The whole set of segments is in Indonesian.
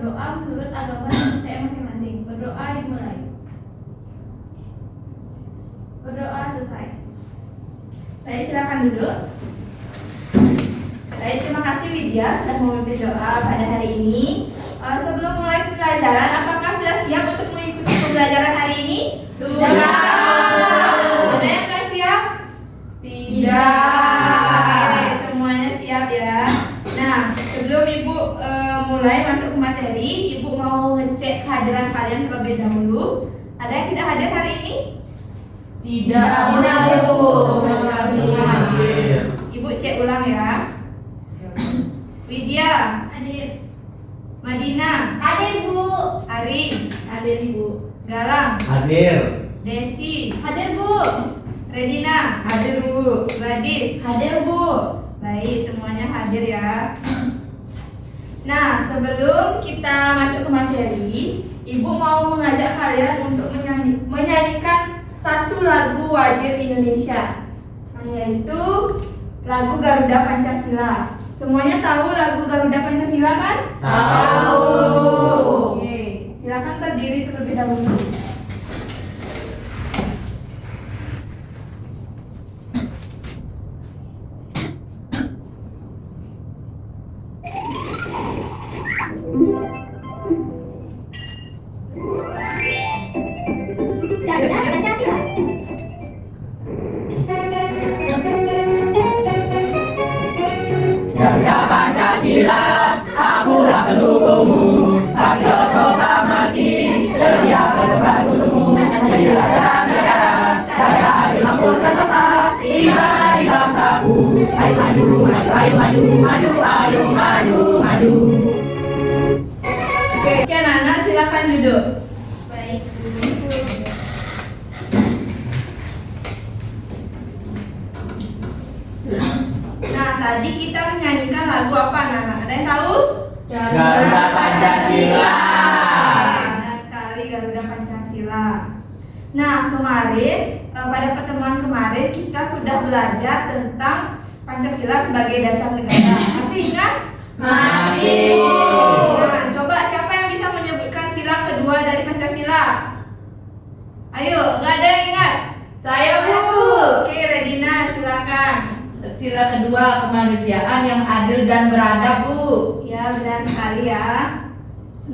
berdoa menurut agama dan percaya masing-masing. Berdoa dimulai. Berdoa selesai. Baik, silakan duduk. Baik, terima kasih Widya sudah memimpin doa pada hari ini. Sebelum mulai pembelajaran, apakah sudah siap untuk mengikuti pembelajaran hari ini? Sudah. Ada yang nggak siap? Tidak. Oke, semuanya siap ya. Nah, sebelum Ibu mulai masuk ke materi, Ibu mau ngecek kehadiran kalian terlebih dahulu. Ada yang tidak hadir hari ini? Tidak. Bu. Terima kasih. Ibu cek ulang ya. Widya, Hadir. Madina, Hadir, Bu. Ari, Hadir, Ibu. Galang, Hadir. Desi, Hadir, Bu. Redina, Hadir, Bu. Gladys. Hadir, Bu. Baik, semuanya hadir ya. Nah, sebelum kita masuk ke materi, Ibu mau mengajak kalian untuk menyanyikan satu lagu wajib Indonesia, yaitu lagu Garuda Pancasila. Semuanya tahu lagu Garuda Pancasila kan? Tahu. Oke, silakan berdiri terlebih dahulu. Garuda Pancasila. Garuda Pancasila, akulah pendukungmu. Patriot proklamasi, sedia berdebat untukmu. Pancasila dasar negara, gaya adil mampu sentosa. Tiba di bangsaku, ayo maju, maju, ayo maju, maju, ayo maju, maju. Oke, anak-anak silakan duduk. Baik, Bu. Nah, tadi kita menyanyikan lagu apa, anak-anak? Ada yang tahu? Garuda Pancasila. Benar sekali, Garuda Pancasila. Nah, kemarin pada pertemuan kemarin kita sudah belajar tentang Pancasila sebagai dasar negara. Masih ingat? Masih. Nah, coba siapa yang bisa menyebutkan sila kedua dari Pancasila? Ayo, nggak ada yang ingat? Saya, Bu. Oke, Redina, silakan. Sila kedua, kemanusiaan yang adil dan beradab, Bu. Ya, benar sekali ya.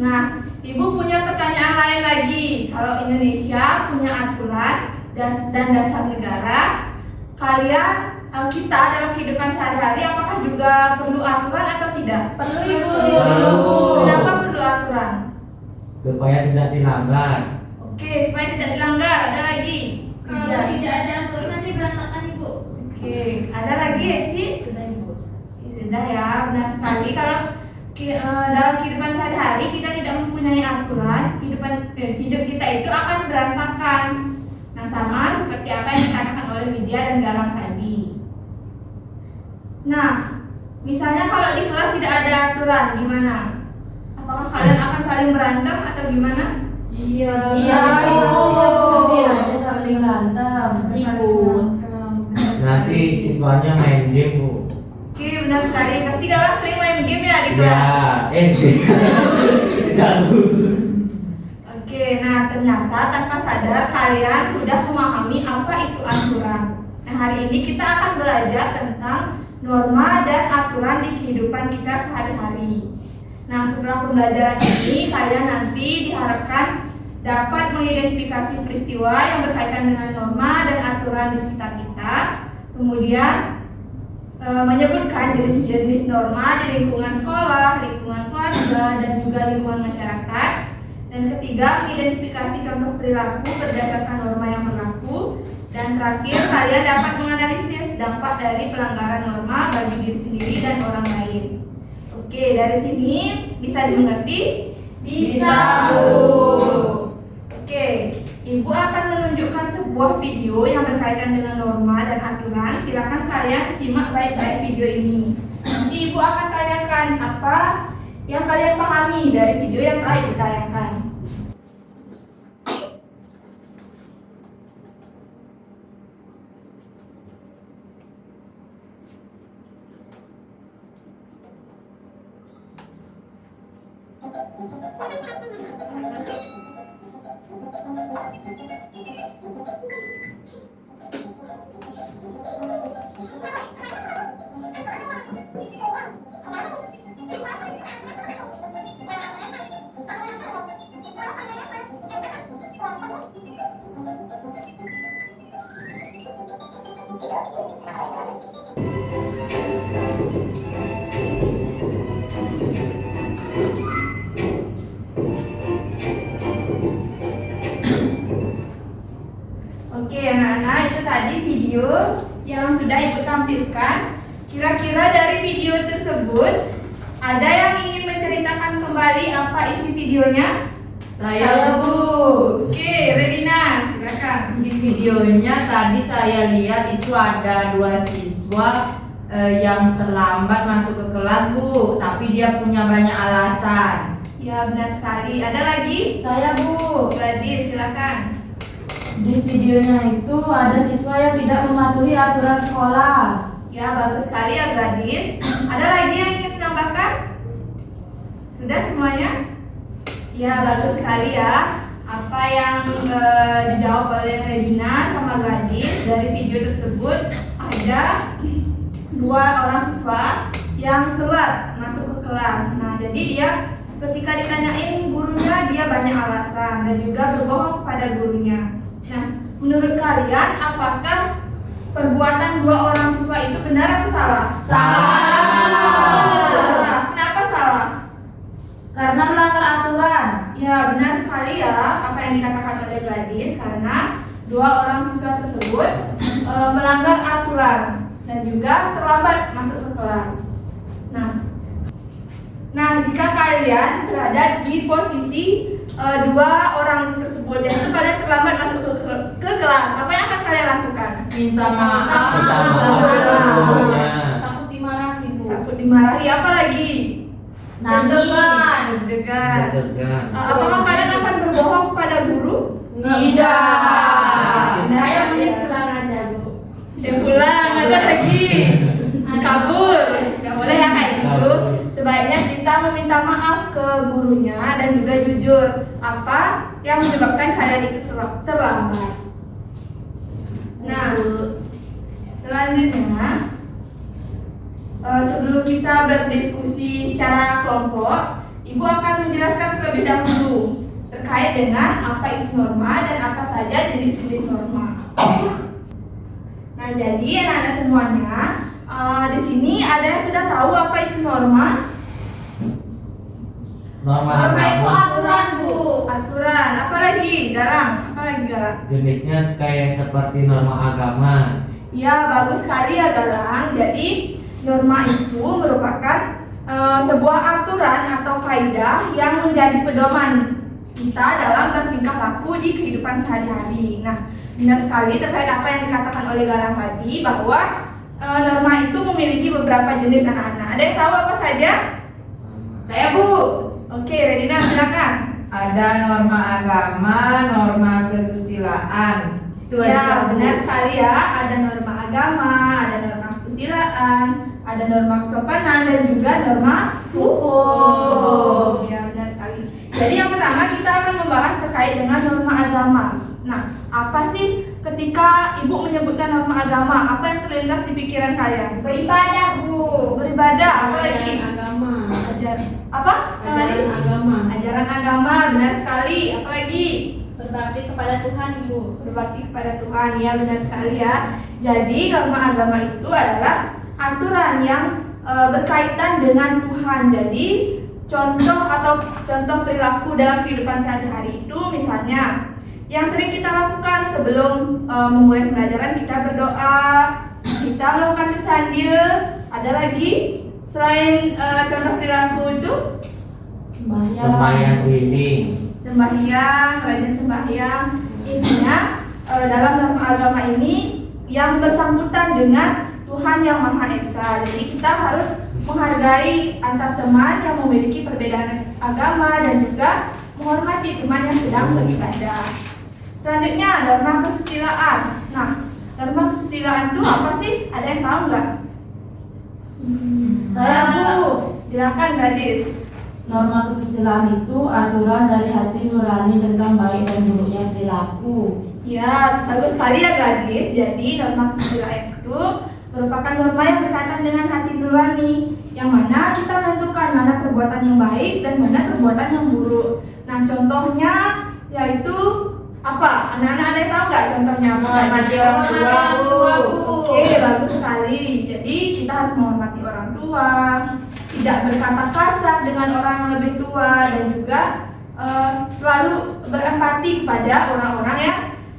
Nah, Ibu punya pertanyaan lain lagi. Kalau Indonesia punya aturan dan dasar negara, kalian kita dalam kehidupan sehari-hari apakah juga perlu aturan atau tidak? Perlu, Ibu. Perlu. Kenapa perlu aturan? Supaya tidak dilanggar. Oke, supaya tidak dilanggar. Ada lagi? Kalau tidak ada aturan nanti berantakan, Ibu. Oke, ada lagi ya, Ci? Sudah, Ibu. Sudah ya, benar sekali. Kalau dalam kehidupan sehari-hari kita tidak mempunyai aturan, hidup kita itu akan berantakan. Nah, sama seperti apa yang dikatakan oleh Widya dan Galang tadi. Nah, misalnya kalau di kelas tidak ada aturan, gimana? Apakah kalian akan saling berantem atau gimana? Iya, Iya, Ibu. Nanti ada saling berantem, ribut. Nanti siswanya main game, Bu. Oke, benar sekali. Pasti Galang sering main game ya di Ya, kelas. tidak, Bu. Oke, nah ternyata tanpa sadar kalian sudah memahami apa itu aturan. Nah, hari ini kita akan belajar tentang norma dan aturan di kehidupan kita sehari-hari. Nah, setelah pembelajaran ini kalian nanti diharapkan dapat mengidentifikasi peristiwa yang berkaitan dengan norma dan aturan di sekitar kita. Kemudian menyebutkan jenis-jenis norma di lingkungan sekolah, lingkungan keluarga, dan juga lingkungan masyarakat. Dan ketiga, mengidentifikasi contoh perilaku berdasarkan norma yang berlaku. Dan terakhir, kalian dapat menganalisis dampak dari pelanggaran norma bagi diri sendiri dan orang lain. Oke, dari sini bisa dimengerti? Bisa, Bu. Oke, Ibu akan menunjukkan sebuah video yang berkaitan dengan norma dan aturan. Silakan kalian simak baik-baik video ini. Nanti Ibu akan tanyakan apa yang kalian pahami dari video yang telah ditayangkan. Oke anak-anak, itu tadi video yang sudah Ibu tampilkan. Kira-kira dari video tersebut ada yang ingin menceritakan kembali apa isi videonya? Saya Bu. Oke, Redina, silakan. Di videonya tadi saya lihat itu ada 2 siswa yang terlambat masuk ke kelas Bu, tapi dia punya banyak alasan. Ya benar sekali. Ada lagi? Saya Bu. Gladys, silakan. Di videonya itu ada siswa yang tidak mematuhi aturan sekolah. Ya bagus sekali ya Gladys. Ada lagi yang ingin menambahkan? Sudah semuanya? Ya bagus sekali ya. Apa yang dijawab oleh Redina sama Gladys dari video tersebut, ada 2 orang siswa yang telat masuk ke kelas. Nah jadi dia ketika ditanyain gurunya dia banyak alasan dan juga berbohong kepada gurunya. Nah menurut kalian apakah perbuatan 2 orang siswa itu benar atau salah? Salah. Kenapa salah? Karena melanggar aturan. Ya benar sekali ya apa yang dikatakan oleh Gladys, karena 2 orang siswa tersebut melanggar aturan dan juga terlambat masuk ke kelas. Nah jika kalian berada di posisi 2 orang tersebut, yaitu kalian terlambat masuk ke kelas, apa yang akan kalian lakukan? Minta maaf. Takut dimarahi Bu. Takut dimarahi, apa lagi? Nangis. Degan. Apakah kalian akan berbohong kepada guru? Tidak. Saya mending pulang aja Bu. Pulang, ada lagi. Kabur. Gak boleh ya kayak gitu. Sebaiknya kita meminta maaf ke gurunya dan juga jujur apa yang menyebabkan kalian itu terlambat. Nah, selanjutnya sebelum kita berdiskusi secara kelompok, Ibu akan menjelaskan terlebih dahulu terkait dengan apa itu norma dan apa saja jenis-jenis norma. Nah, jadi anak-anak semuanya, di sini ada yang sudah tahu apa itu norma? Norma itu aturan Bu. Aturan. Apa lagi? Galang. Apa lagi Galang? jenisnya kayak seperti norma agama. Ya bagus sekali ya Galang. Jadi norma itu merupakan sebuah aturan atau kaidah yang menjadi pedoman kita dalam bertingkah laku di kehidupan sehari-hari. Nah benar sekali terkait apa yang dikatakan oleh Galang tadi, bahwa norma itu memiliki beberapa jenis anak-anak. Ada yang tahu apa saja? Saya Bu. Oke, Redina silakan. Ada norma agama, norma kesusilaan. Itu Ya aja, Bu. benar sekali ya. Ada norma agama, ada norma kesusilaan, ada norma kesopanan dan juga norma hukum. Ya benar sekali. Jadi yang pertama kita akan membahas terkait dengan norma agama. Nah, apa sih ketika Ibu menyebutkan norma agama? Apa yang terlintas di pikiran kalian? Beribadah Bu. Beribadah. Apa lagi? Agama. Apa? Ajaran agama. Ajaran agama, benar sekali. Apa lagi? Berbakti kepada Tuhan Ibu. Berbakti kepada Tuhan, ya benar sekali ya. Jadi norma agama itu adalah aturan yang berkaitan dengan Tuhan. Jadi contoh atau contoh perilaku dalam kehidupan sehari-hari itu misalnya yang sering kita lakukan sebelum memulai pelajaran, kita berdoa, kita melakukan tasyakuran. Ada lagi selain contoh perilaku itu? Sembahyang keliling. Sembahyang, rajin sembahyang. Intinya dalam norma agama ini yang bersangkutan dengan Tuhan yang Maha Esa. Jadi kita harus menghargai antar teman yang memiliki perbedaan agama dan juga menghormati teman yang sedang beribadah. Selanjutnya norma kesusilaan. Nah, norma kesusilaan itu apa sih? Ada yang tahu nggak? Saya Bu. Silakan Gadis. norma kesusilaan itu aturan dari hati nurani tentang baik dan buruknya perilaku. Ya, bagus sekali ya gadis. Jadi norma kesusilaan itu merupakan norma yang berkaitan dengan hati nurani, yang mana kita menentukan mana perbuatan yang baik dan mana perbuatan yang buruk. Nah, contohnya yaitu apa? Anak-anak ada yang tahu nggak contohnya? Menghormati orang tua, Bu. Oke, bagus sekali. Jadi kita harus menghormati orang tua, tidak berkata kasar dengan orang yang lebih tua, dan juga selalu berempati kepada orang-orang yang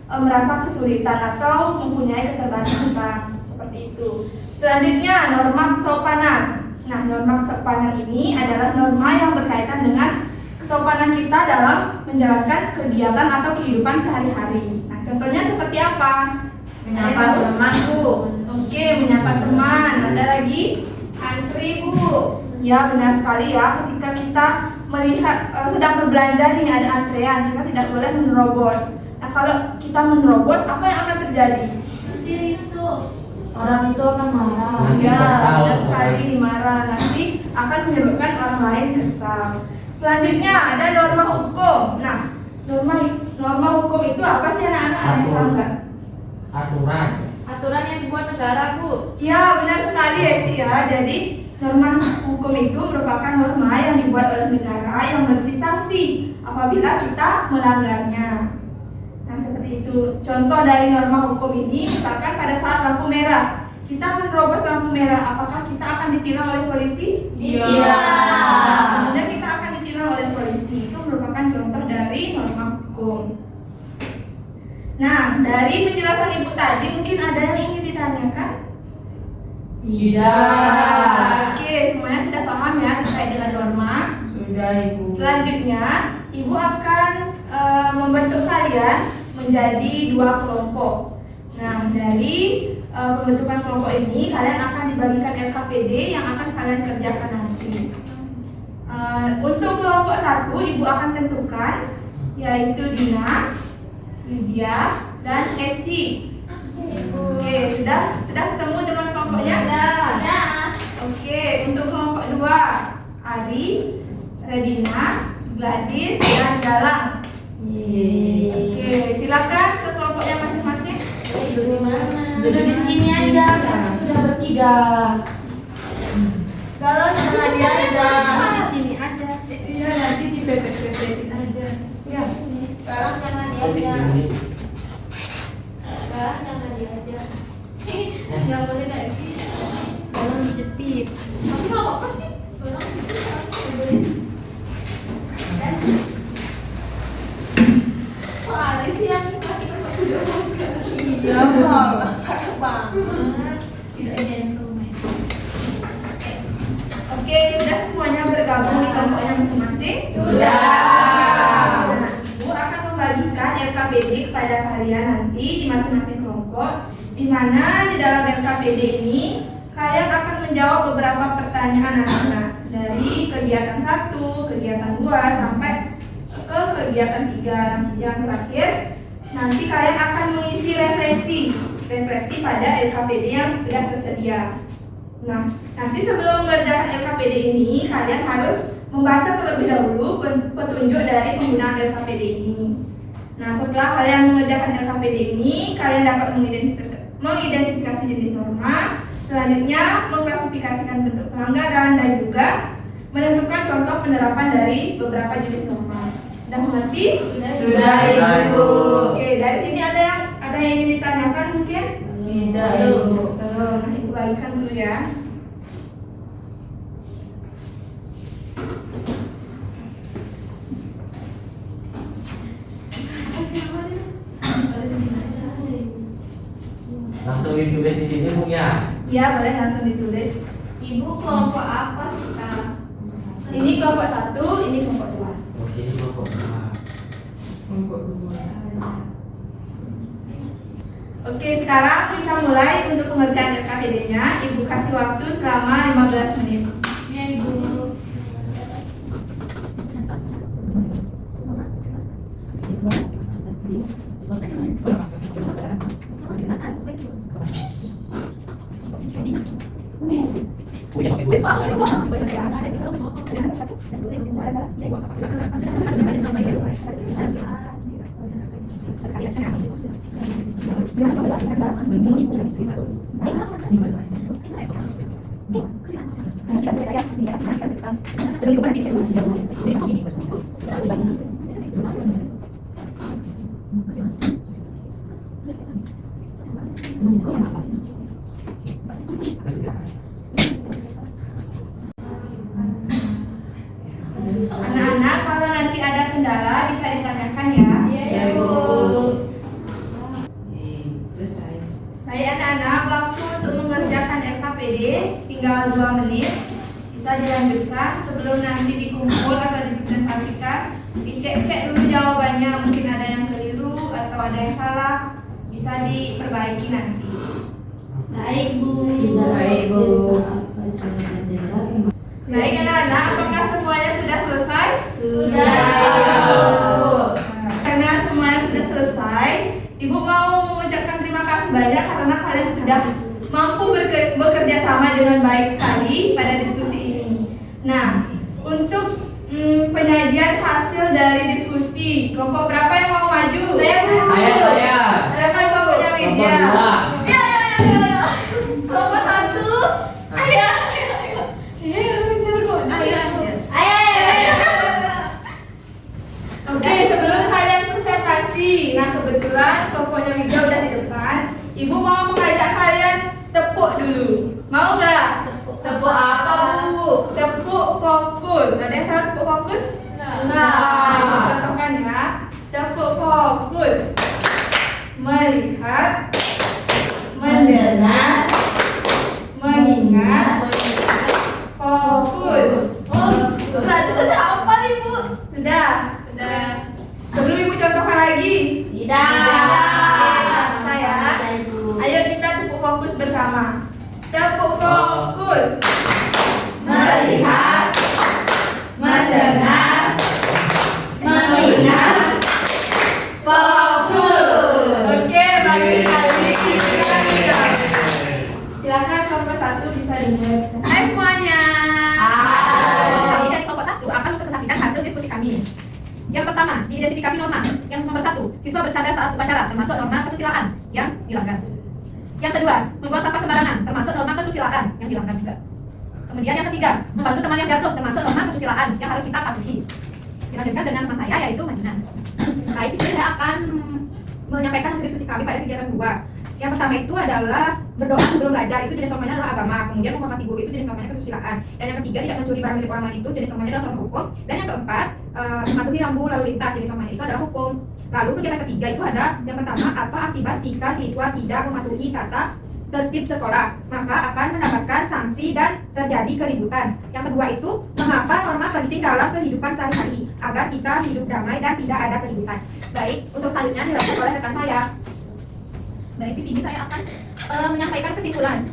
merasa kesulitan atau mempunyai keterbatasan seperti itu. Selanjutnya norma kesopanan. Nah, norma kesopanan ini adalah norma yang berkaitan dengan kesopanan kita dalam menjalankan kegiatan atau kehidupan sehari-hari. Nah, contohnya seperti apa? Menyapa teman, Bu. Oke, menyapa teman. Ada lagi? Antri, Bu. Ya, benar sekali ya. Ketika kita melihat sedang berbelanja nih ada antrean, kita tidak boleh menerobos. Nah, kalau kita menerobos, apa yang akan terjadi? Nanti risuk. Orang itu akan marah. Nanti Ya, kesal. benar sekali, marah. Nanti akan menyebabkan orang lain kesal. Selanjutnya ada norma hukum. Nah, norma hukum itu apa sih anak-anak? Ada yang tahu nggak? Aturan. Aturan yang dibuat negara, Bu. Ya, benar sekali ya, Ci ya. Jadi norma hukum itu merupakan norma yang dibuat oleh negara yang bersih sanksi apabila kita melanggarnya. Nah, seperti itu. Contoh dari norma hukum ini, misalkan pada saat lampu merah, kita menerobos lampu merah, apakah kita akan ditilang oleh polisi? Iya. Tentunya kita akan ditilang oleh polisi. Itu merupakan contoh dari norma hukum. Nah, dari penjelasan Ibu tadi mungkin ada yang ingin ditanyakan? Tidak. Oke, semuanya sudah paham ya terkait dengan norma. Sudah, Ibu. Selanjutnya, Ibu akan membentuk kalian menjadi 2 kelompok. Nah, dari pembentukan kelompok ini kalian akan dibagikan LKPD yang akan kalian kerjakan nanti. Untuk kelompok 1, Ibu akan tentukan yaitu Dina, Lydia, dan Eci. Oke, sudah ketemu dengan kelompoknya? Ya. Oke, untuk kelompok 2, Ari, Redina, Gladys, dan Galang. Oke, silakan ke kelompoknya masing-masing. Duduk di mana? Duduk di sini aja, kan sudah bertiga. Kalau sama dia Di sini aja. Iya, nanti di pepet-pepetin aja. Ya. Sekarang sama dia Oh, di aja. sini. Sekarang sama dia aja. Nggak boleh kayak gitu. Orang dijepit. Tapi nggak apa-apa sih. Orang dijepit nggak boleh. Dan wah, ada sih yang kasih tempat duduk. Iya, cakep banget. Tidak gentleman. Oke, sudah semuanya bergabung di kelompoknya masing-masing? Sudah. Nah, Ibu akan membagikan LKPD kepada kalian nanti di masing-masing kelompok, di mana di dalam LKPD ini kalian akan menjawab beberapa pertanyaan anak-anak dari kegiatan 1, kegiatan 2 sampai ke kegiatan 3. Yang terakhir nanti kalian akan mengisi refleksi pada LKPD yang sudah tersedia. Nah, nanti sebelum mengerjakan LKPD ini kalian harus membaca terlebih dahulu petunjuk dari penggunaan LKPD ini. Nah, setelah kalian mengerjakan LKPD ini, kalian dapat mengidentifikasi jenis norma, selanjutnya mengklasifikasikan bentuk pelanggaran, dan juga menentukan contoh penerapan dari beberapa jenis norma. Sudah mengerti? Sudah, Ibu. Oke, dari sini ada yang ingin ditanyakan mungkin? Tidak, Ibu. Nah, Ibu bagikan dulu ya. Langsung ditulis di sini, Bu ya. Iya, boleh langsung ditulis. Ibu kelompok apa kita? Ini kelompok 1, ini kelompok 2. Oh, sini kelompok 2. Kelompok 2. Oke, sekarang bisa mulai untuk pengerjaan LKPD-nya. Ibu kasih waktu selama 15 menit. Ya, Ibu. Bu ya, pakai Bu. Anak-anak, kalau nanti ada kendala bisa ditanyakan ya. Ya, Bu. Selesai. Baik anak-anak, waktu untuk mengerjakan LKPD tinggal 2 menit. Bisa dilanjutkan sebelum nanti dikumpul atau dipresentasikan. Dicek-cek dulu jawabannya, mungkin ada yang keliru atau ada yang salah. Bisa diperbaiki nanti. Baik, Bu. Baik, Bu. Baik anak-anak, apakah semuanya sudah selesai? Karena semuanya sudah selesai, Ibu mau mengucapkan terima kasih banyak karena kalian sudah mampu bekerja sama dengan baik sekali pada diskusi ini. Nah, untuk penyajian hasil dari diskusi, kelompok berapa yang mau maju? Saya, Bu. Saya. Ada kan kelompoknya Widya? Kelompok 2. Ya. Kelompok 1. Ayo. Lucu kok. Ayo. Oke, sebelum kalian presentasi, nah kebetulan kelompoknya Widya udah di depan. Ibu mau mengajak kalian tepuk dulu. Mau nggak? Tepuk apa, Bu? Tepuk fokus. Ada yang tahu tepuk fokus? Nah. Ibu contohkan ya. Tepuk fokus. Melihat, mendengar, mengingat, fokus. Berarti sudah apa nih, Bu? Sudah. Sebelum Ibu contohkan lagi. Selesai ya. Ayo kita tepuk fokus bersama. Tepuk fokus. Melihat, mendengar, mengingat, fokus. Oke, bagi kali silakan kelompok 1 bisa dimulai. Hai semuanya. Kami dari kelompok 1 akan mempresentasikan hasil diskusi kami. Yang pertama, diidentifikasi norma. Yang nomor 1, siswa bercanda saat upacara, termasuk norma kesusilaan yang dilanggar. Yang kedua, membuang sampah sembarangan, termasuk norma kesusilaan yang dilanggar juga. Kemudian yang ketiga, membantu teman yang jatuh, termasuk norma kesusilaan yang harus kita patuhi. Dilanjutkan dengan teman saya, yaitu Madinah. Baik, di sini saya akan menyampaikan hasil diskusi kami pada kegiatan 2. Yang pertama itu adalah berdoa sebelum belajar, itu jenis normanya adalah agama. Kemudian menghormati guru itu jenis normanya kesusilaan. Dan yang ketiga, tidak mencuri barang milik orang lain itu jenis normanya adalah norma hukum. Dan yang keempat, mematuhi rambu lalu lintas jenis normanya itu adalah hukum. Lalu kegiatan ketiga itu ada yang pertama, apa akibat jika siswa tidak mematuhi tata tertib sekolah, maka akan mendapatkan sanksi dan terjadi keributan. Yang kedua itu, mengapa norma penting dalam kehidupan sehari-hari agar kita hidup damai dan tidak ada keributan. Baik, untuk selanjutnya dilakukan oleh rekan saya. Baik, di sini saya akan menyampaikan kesimpulan.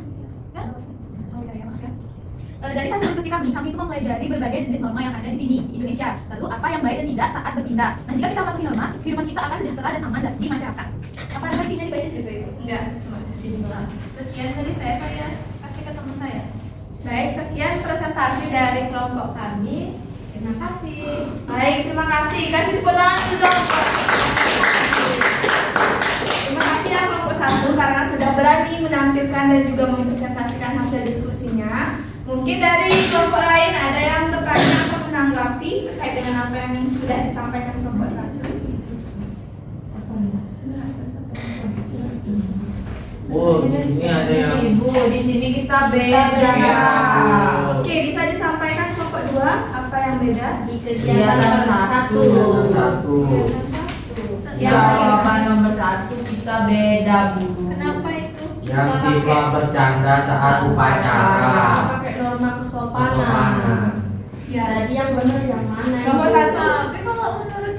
Dari hasil diskusi kami itu mempelajari berbagai jenis norma yang ada di sini di Indonesia. Lalu apa yang baik dan tidak saat bertindak. Nah, jika kita patuhi norma, kehidupan kita akan sejahtera dan aman di masyarakat. Apa ada versinya di bawah situ, Ibu? Enggak, cuma di sini doang. Sekian dari saya kasih ke teman saya. Baik, sekian presentasi dari kelompok kami. Terima kasih. Baik, terima kasih. Kasih tepuk tangan dulu. Terima kasih ya kelompok 1 karena sudah berani menampilkan dan juga mempresentasikan hasil diskusinya. Mungkin dari kelompok lain ada yang bertanya atau menanggapi terkait dengan apa yang sudah disampaikan kelompok 1. Bu, di sini ada yang Ibu, di sini kita beda. Oke, bisa disampaikan kelompok 2 apa yang beda? Di Kegiatan kegiatan satu. satu. Jawaban nomor 1 kita beda, Bu. Kenapa itu? Yang siswa bercanda saat upacara. Pakai norma kesopanan. Kesopanan. Ya, jadi yang benar yang mana? Kelompok Ibu? 1. Tapi kalau menurut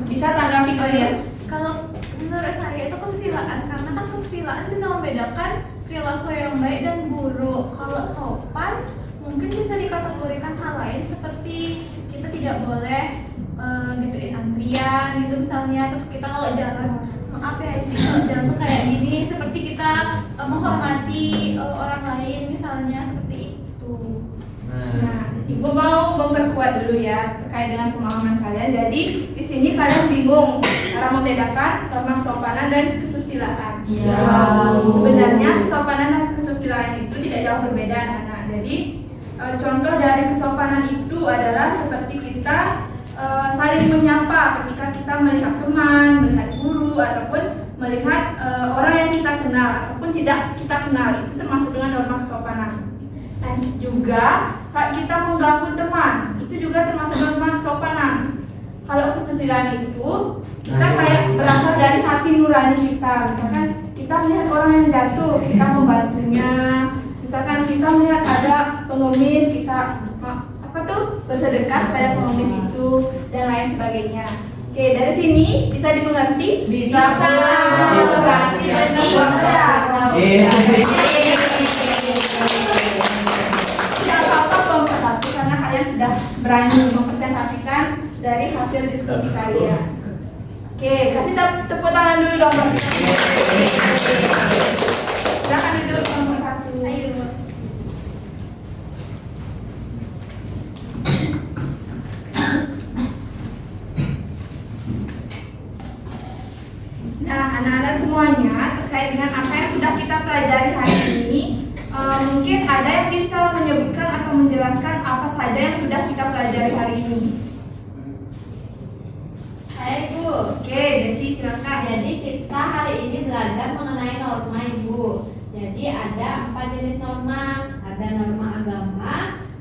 Bisa tanggapi kalian. kalau menurut saya itu kesusilaan karena kan kesusilaan bisa membedakan perilaku yang baik dan buruk. Kalau sopan mungkin bisa dikategorikan hal lain seperti kita tidak boleh gituin antrian gitu misalnya. Terus kita kalau jalan, maaf ya Ci, kalau jalan tuh kayak gini seperti kita menghormati orang lain misalnya seperti itu. Nah, Ibu mau memperkuat dulu ya terkait dengan pemahaman kalian. Jadi di sini kalian bingung cara membedakan norma kesopanan dan kesusilaan. Iya. Sebenarnya kesopanan dan kesusilaan itu tidak jauh berbeda, anak-anak. Jadi contoh dari kesopanan itu adalah seperti kita saling menyapa ketika kita melihat teman, melihat guru, ataupun melihat orang yang kita kenal ataupun tidak kita kenal. Itu termasuk dengan norma kesopanan. Dan juga saat kita mengganggu teman, itu juga termasuk norma kesopanan. Kalau kesusilaan itu kita kayak berasal dari hati nurani kita. Misalkan kita melihat orang yang jatuh, kita membantunya. Misalkan kita melihat ada pengemis, kita bersedekah pada pengemis itu dan lain sebagainya. Oke, dari sini bisa dimengerti? Bisa. Berarti tidak apa-apa kelompok satu karena kalian sudah berani mempresentasikan dari hasil diskusi kalian. Oke, kasih tepuk tangan dulu dong. Silakan duduk kelompok satu. Ayo. Nah, anak-anak semuanya terkait dengan apa yang sudah kita pelajari hari ini, mungkin ada yang bisa menyebutkan atau menjelaskan apa saja yang sudah kita pelajari hari ini. Hai Bu. Oke, Desi silakan. Jadi kita hari ini belajar mengenai norma Ibu. Jadi ada 4 jenis norma. Ada norma agama,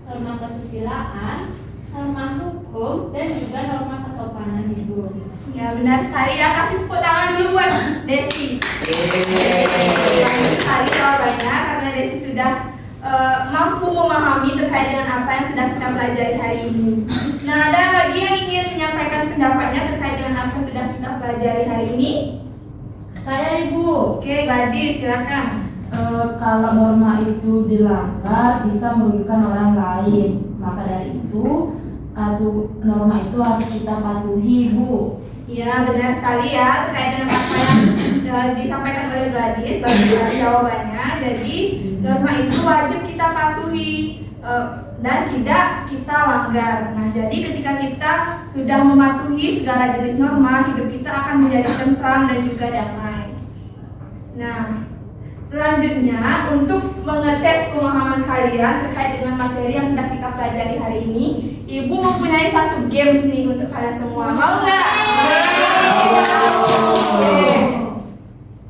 norma kesusilaan, norma hukum, dan juga norma kesopanan Ibu. Ya benar sekali ya, kasih tepuk tangan dulu buat Desi. Baik sekali jawabannya karena Desi sudah mampu memahami terkait dengan apa yang sudah kita pelajari hari ini. Nah, ada lagi yang ingin menyampaikan pendapatnya terkait dengan apa yang sudah kita pelajari hari ini? Saya Ibu. Oke, Gladys silakan. Kalau norma itu dilanggar bisa merugikan orang lain. Maka dari itu norma itu harus kita patuhi Bu. Ya benar sekali ya terkait dengan apa yang disampaikan oleh Gladys bagi jawabannya. Jadi norma itu wajib kita patuhi dan tidak kita langgar. Nah, jadi ketika kita sudah mematuhi segala jenis norma, hidup kita akan menjadi tentram dan juga damai. Nah, selanjutnya untuk mengetes pemahaman kalian terkait dengan materi yang sudah kita pelajari hari ini, Ibu mempunyai satu games nih untuk kalian semua. Mau nggak?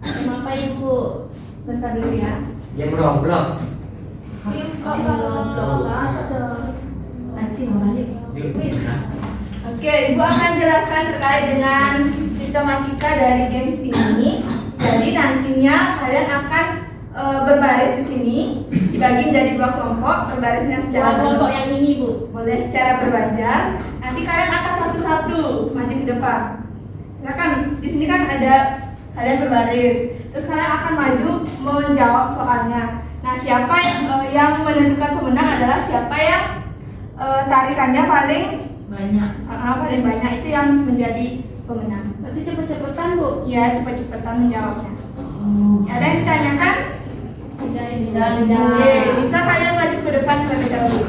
Game apa Ibu? Bentar dulu ya. Game Roblox. Nanti mau balik. Oke, Ibu akan jelaskan terkait dengan sistematika dari games ini. Jadi nantinya kalian akan berbaris di sini, dibagi menjadi 2 kelompok, berbarisnya secara Kelompok yang ini Bu. boleh secara berbanjar. Nanti kalian akan satu-satu maju ke depan. Misalkan di sini kan ada kalian berbaris, terus kalian akan maju menjawab soalnya. Nah, siapa yang menentukan pemenang adalah siapa yang tarikannya paling banyak itu yang menjadi pemenang. Berarti cepet-cepetan Bu. Ya, cepat-cepatan menjawabnya. Ada yang ditanyakan? Tidak. Oke, bisa kalian maju ke depan terlebih dahulu.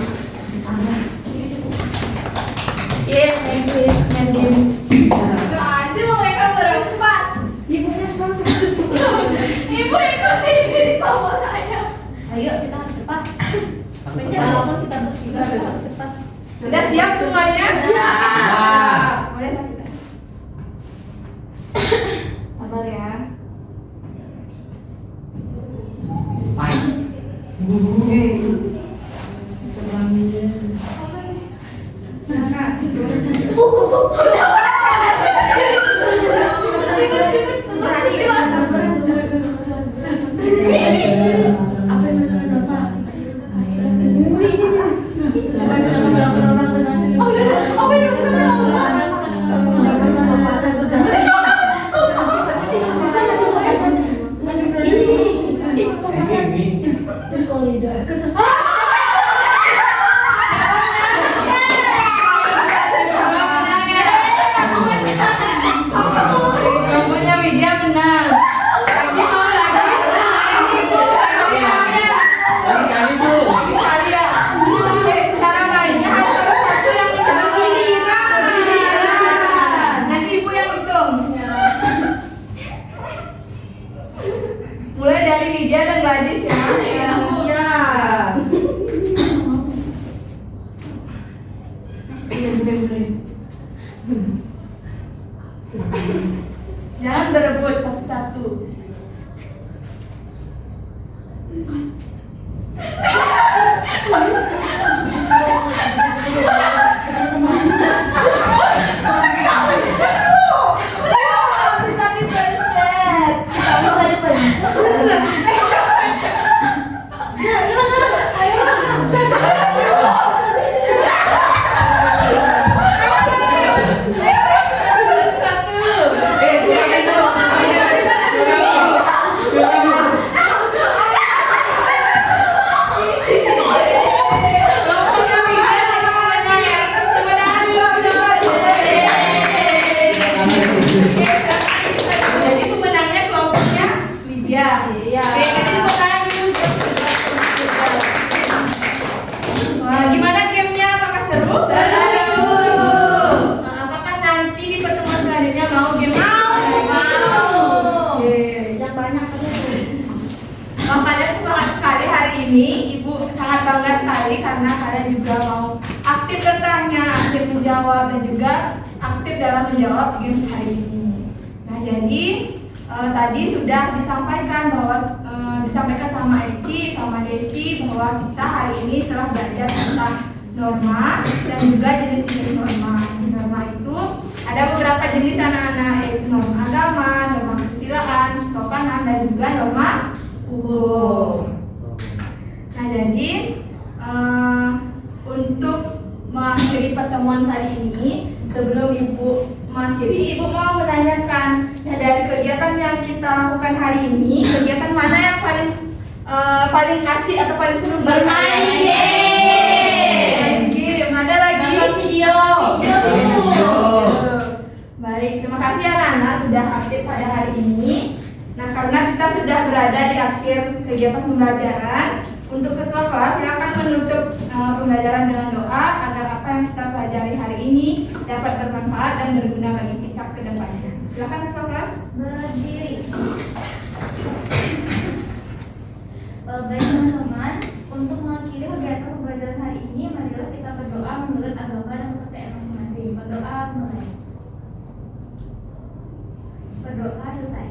Main game. Gak ada mau mereka berempat. Ibunya sekarang. Ibu ikut sini di kelompok saya. Ayo kita harus cepat. Benar. Walaupun kita bertiga harus cepat. Sudah siap semuanya? Siap. Boleh Pak kita. Sabar ya. Fight. Apa sekali karena kalian juga mau aktif bertanya, aktif menjawab, dan juga aktif dalam menjawab game hari ini. Nah, jadi tadi sudah disampaikan bahwa disampaikan sama Eci, sama Desi bahwa kita hari ini telah belajar tentang norma dan juga jenis-jenis norma. Norma itu ada beberapa jenis anak-anak, yaitu norma agama, norma kesusilaan, kesopanan, dan juga norma hukum. Nah, jadi untuk mengakhiri pertemuan kali ini, sebelum Ibu mengakhiri, Ibu mau menanyakan, ya dari kegiatan yang kita lakukan hari ini, kegiatan mana yang paling asik atau paling seru? Bermain game. Ada lagi? Nonton video. Baik, terima kasih anak-anak sudah aktif pada hari ini. Nah, karena kita sudah berada di akhir kegiatan pembelajaran, untuk ketua kelas silakan menutup pembelajaran dengan doa agar apa yang kita pelajari hari ini dapat bermanfaat dan berguna bagi kita ke depannya. Silakan ketua kelas Berdiri. Baik teman-teman, untuk mengakhiri kegiatan pembelajaran hari ini, marilah kita berdoa menurut agama dan kepercayaan masing-masing. Berdoa mulai. Berdoa selesai.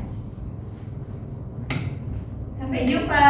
Sampai jumpa.